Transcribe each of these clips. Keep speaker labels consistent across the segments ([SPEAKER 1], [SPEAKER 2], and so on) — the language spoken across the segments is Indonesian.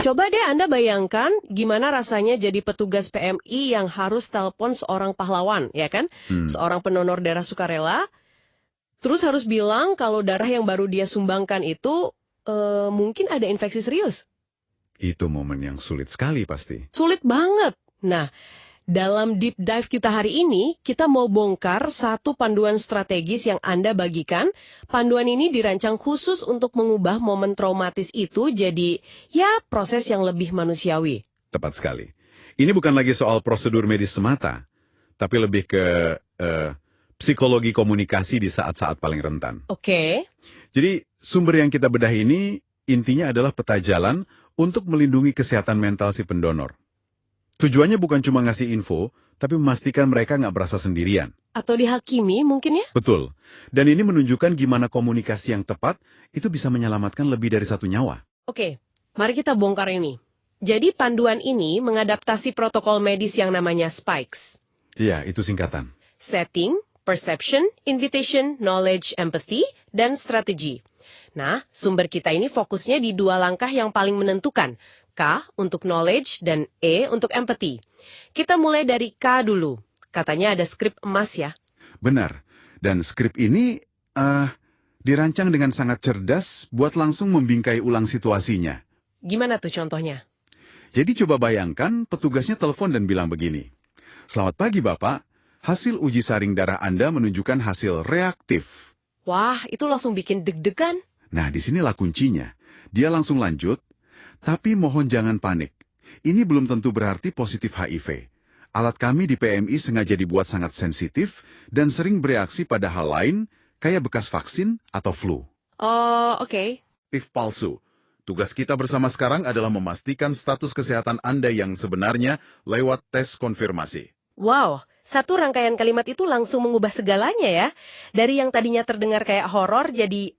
[SPEAKER 1] Coba deh Anda bayangkan gimana rasanya jadi petugas PMI yang harus telepon seorang pahlawan, ya kan? Seorang pendonor darah sukarela, terus harus bilang kalau darah yang baru dia sumbangkan itu mungkin ada infeksi serius.
[SPEAKER 2] Itu momen yang sulit sekali pasti.
[SPEAKER 1] Sulit banget. Nah, dalam deep dive kita hari ini, kita mau bongkar satu panduan strategis yang Anda bagikan. Panduan ini dirancang khusus untuk mengubah momen traumatis itu jadi, ya, proses yang lebih manusiawi.
[SPEAKER 2] Tepat sekali. Ini bukan lagi soal prosedur medis semata, tapi lebih ke psikologi komunikasi di saat-saat paling rentan.
[SPEAKER 1] Oke.
[SPEAKER 2] Jadi, sumber yang kita bedah ini intinya adalah peta jalan untuk melindungi kesehatan mental si pendonor. Tujuannya bukan cuma ngasih info, tapi memastikan mereka nggak berasa sendirian.
[SPEAKER 1] Atau dihakimi mungkin ya?
[SPEAKER 2] Betul. Dan ini menunjukkan gimana komunikasi yang tepat itu bisa menyelamatkan lebih dari satu nyawa.
[SPEAKER 1] Oke, mari kita bongkar ini. Jadi panduan ini mengadaptasi protokol medis yang namanya SPIKES.
[SPEAKER 2] Iya, itu singkatan.
[SPEAKER 1] Setting, Perception, Invitation, Knowledge, Empathy, dan Strategi. Nah, sumber kita ini fokusnya di dua langkah yang paling menentukan. K untuk knowledge dan E untuk empathy. Kita mulai dari K dulu. Katanya ada skrip emas ya.
[SPEAKER 2] Benar. Dan skrip ini dirancang dengan sangat cerdas buat langsung membingkai ulang situasinya.
[SPEAKER 1] Gimana tuh contohnya?
[SPEAKER 2] Jadi coba bayangkan petugasnya telepon dan bilang begini. Selamat pagi Bapak, hasil uji saring darah Anda menunjukkan hasil reaktif.
[SPEAKER 1] Wah, itu langsung bikin deg-degan.
[SPEAKER 2] Nah, disinilah kuncinya. Dia langsung lanjut. Tapi mohon jangan panik. Ini belum tentu berarti positif HIV. Alat kami di PMI sengaja dibuat sangat sensitif dan sering bereaksi pada hal lain, kayak bekas vaksin atau flu.
[SPEAKER 1] Oh, oke.
[SPEAKER 2] Reaktif palsu. Tugas kita bersama sekarang adalah memastikan status kesehatan Anda yang sebenarnya lewat tes konfirmasi.
[SPEAKER 1] Wow, satu rangkaian kalimat itu langsung mengubah segalanya ya. Dari yang tadinya terdengar kayak horor jadi,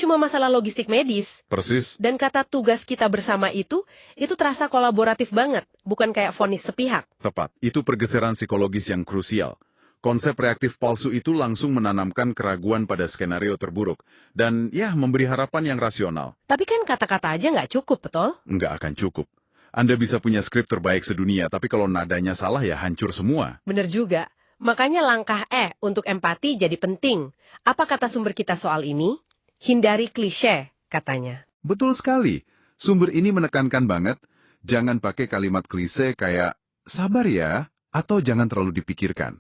[SPEAKER 1] cuma masalah logistik medis.
[SPEAKER 2] Persis.
[SPEAKER 1] Dan kata tugas kita bersama itu terasa kolaboratif banget, bukan kayak vonis sepihak.
[SPEAKER 2] Tepat, itu pergeseran psikologis yang krusial. Konsep reaktif palsu itu langsung menanamkan keraguan pada skenario terburuk. Dan ya, memberi harapan yang rasional.
[SPEAKER 1] Tapi kan kata-kata aja nggak cukup, betul?
[SPEAKER 2] Nggak akan cukup. Anda bisa punya skrip terbaik sedunia, tapi kalau nadanya salah ya hancur semua.
[SPEAKER 1] Bener juga. Makanya langkah E untuk empati jadi penting. Apa kata sumber kita soal ini? Hindari klise, katanya.
[SPEAKER 2] Betul sekali. Sumber ini menekankan banget, jangan pakai kalimat klise kayak, sabar ya, atau jangan terlalu dipikirkan.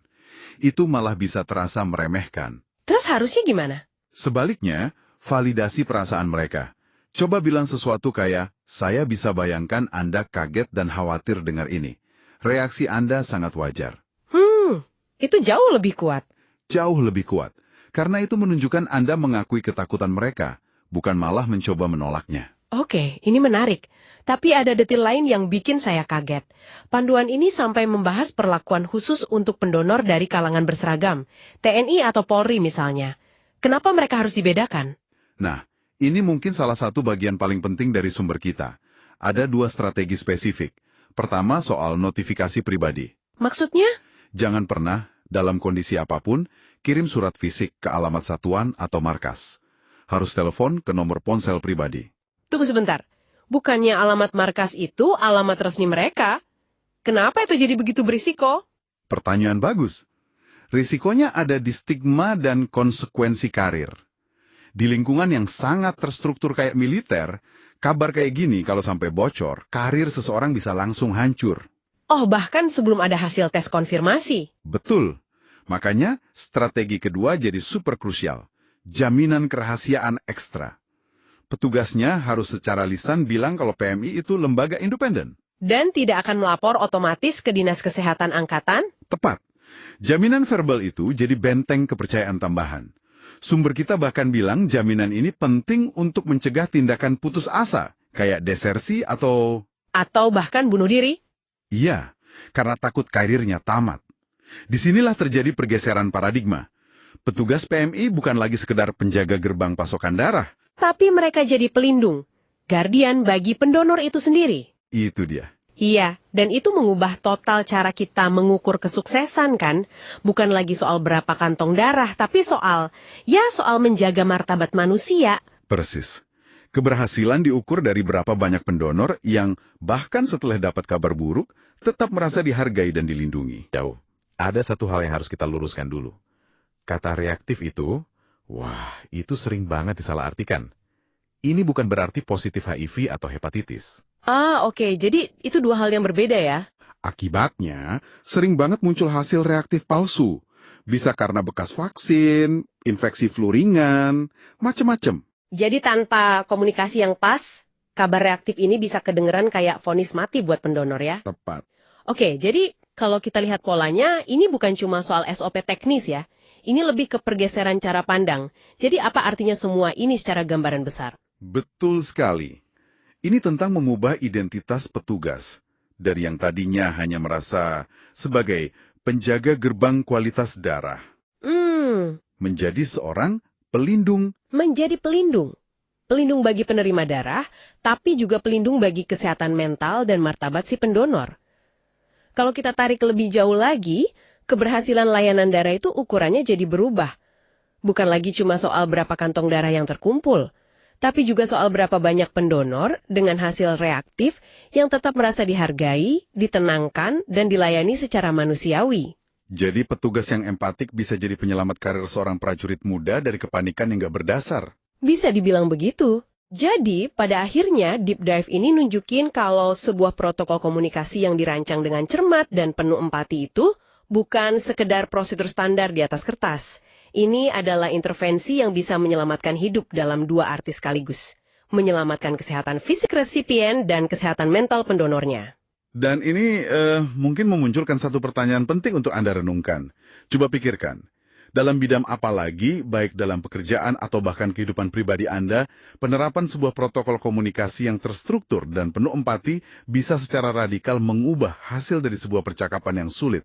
[SPEAKER 2] Itu malah bisa terasa meremehkan.
[SPEAKER 1] Terus harusnya gimana?
[SPEAKER 2] Sebaliknya, validasi perasaan mereka. Coba bilang sesuatu kayak, saya bisa bayangkan Anda kaget dan khawatir dengar ini. Reaksi Anda sangat wajar.
[SPEAKER 1] Itu jauh lebih kuat.
[SPEAKER 2] Jauh lebih kuat. Karena itu menunjukkan Anda mengakui ketakutan mereka, bukan malah mencoba menolaknya.
[SPEAKER 1] Oke, ini menarik. Tapi ada detil lain yang bikin saya kaget. Panduan ini sampai membahas perlakuan khusus untuk pendonor dari kalangan berseragam. TNI atau Polri misalnya. Kenapa mereka harus dibedakan?
[SPEAKER 2] Nah, ini mungkin salah satu bagian paling penting dari sumber kita. Ada dua strategi spesifik. Pertama soal notifikasi pribadi.
[SPEAKER 1] Maksudnya?
[SPEAKER 2] Jangan pernah, dalam kondisi apapun, kirim surat fisik ke alamat satuan atau markas. Harus telepon ke nomor ponsel pribadi.
[SPEAKER 1] Tunggu sebentar. Bukannya alamat markas itu alamat resmi mereka? Kenapa itu jadi begitu berisiko?
[SPEAKER 2] Pertanyaan bagus. Risikonya ada di stigma dan konsekuensi karir. Di lingkungan yang sangat terstruktur kayak militer, kabar kayak gini kalau sampai bocor, karir seseorang bisa langsung hancur.
[SPEAKER 1] Oh, bahkan sebelum ada hasil tes konfirmasi.
[SPEAKER 2] Betul. Makanya, strategi kedua jadi super krusial. Jaminan kerahasiaan ekstra. Petugasnya harus secara lisan bilang kalau PMI itu lembaga independen.
[SPEAKER 1] Dan tidak akan melapor otomatis ke Dinas Kesehatan Angkatan?
[SPEAKER 2] Tepat. Jaminan verbal itu jadi benteng kepercayaan tambahan. Sumber kita bahkan bilang jaminan ini penting untuk mencegah tindakan putus asa, kayak desersi atau
[SPEAKER 1] bahkan bunuh diri?
[SPEAKER 2] Iya, karena takut karirnya tamat. Disinilah terjadi pergeseran paradigma. Petugas PMI bukan lagi sekedar penjaga gerbang pasokan darah.
[SPEAKER 1] Tapi mereka jadi pelindung, guardian bagi pendonor itu sendiri.
[SPEAKER 2] Itu dia.
[SPEAKER 1] Iya, dan itu mengubah total cara kita mengukur kesuksesan kan? Bukan lagi soal berapa kantong darah, tapi soal menjaga martabat manusia.
[SPEAKER 2] Persis. Keberhasilan diukur dari berapa banyak pendonor yang bahkan setelah dapat kabar buruk, tetap merasa dihargai dan dilindungi.
[SPEAKER 3] Jauh. Ada satu hal yang harus kita luruskan dulu. Kata reaktif itu, itu sering banget disalahartikan. Ini bukan berarti positif HIV atau hepatitis.
[SPEAKER 1] Oke. Jadi itu dua hal yang berbeda ya?
[SPEAKER 2] Akibatnya, sering banget muncul hasil reaktif palsu. Bisa karena bekas vaksin, infeksi flu ringan, macem-macem.
[SPEAKER 1] Jadi tanpa komunikasi yang pas, kabar reaktif ini bisa kedengeran kayak vonis mati buat pendonor ya?
[SPEAKER 2] Tepat.
[SPEAKER 1] Oke, jadi kalau kita lihat polanya, ini bukan cuma soal SOP teknis ya. Ini lebih ke pergeseran cara pandang. Jadi apa artinya semua ini secara gambaran besar?
[SPEAKER 2] Betul sekali. Ini tentang mengubah identitas petugas. Dari yang tadinya hanya merasa sebagai penjaga gerbang kualitas darah. Menjadi seorang pelindung.
[SPEAKER 1] Menjadi pelindung. Pelindung bagi penerima darah, tapi juga pelindung bagi kesehatan mental dan martabat si pendonor. Kalau kita tarik lebih jauh lagi, keberhasilan layanan darah itu ukurannya jadi berubah. Bukan lagi cuma soal berapa kantong darah yang terkumpul, tapi juga soal berapa banyak pendonor dengan hasil reaktif yang tetap merasa dihargai, ditenangkan, dan dilayani secara manusiawi.
[SPEAKER 2] Jadi petugas yang empatik bisa jadi penyelamat karir seorang prajurit muda dari kepanikan yang gak berdasar.
[SPEAKER 1] Bisa dibilang begitu. Jadi, pada akhirnya Deep Dive ini nunjukin kalau sebuah protokol komunikasi yang dirancang dengan cermat dan penuh empati itu bukan sekedar prosedur standar di atas kertas. Ini adalah intervensi yang bisa menyelamatkan hidup dalam dua arti sekaligus. Menyelamatkan kesehatan fisik resipien dan kesehatan mental pendonornya.
[SPEAKER 2] Dan ini mungkin memunculkan satu pertanyaan penting untuk Anda renungkan. Coba pikirkan, dalam bidang apa lagi, baik dalam pekerjaan atau bahkan kehidupan pribadi Anda, penerapan sebuah protokol komunikasi yang terstruktur dan penuh empati bisa secara radikal mengubah hasil dari sebuah percakapan yang sulit.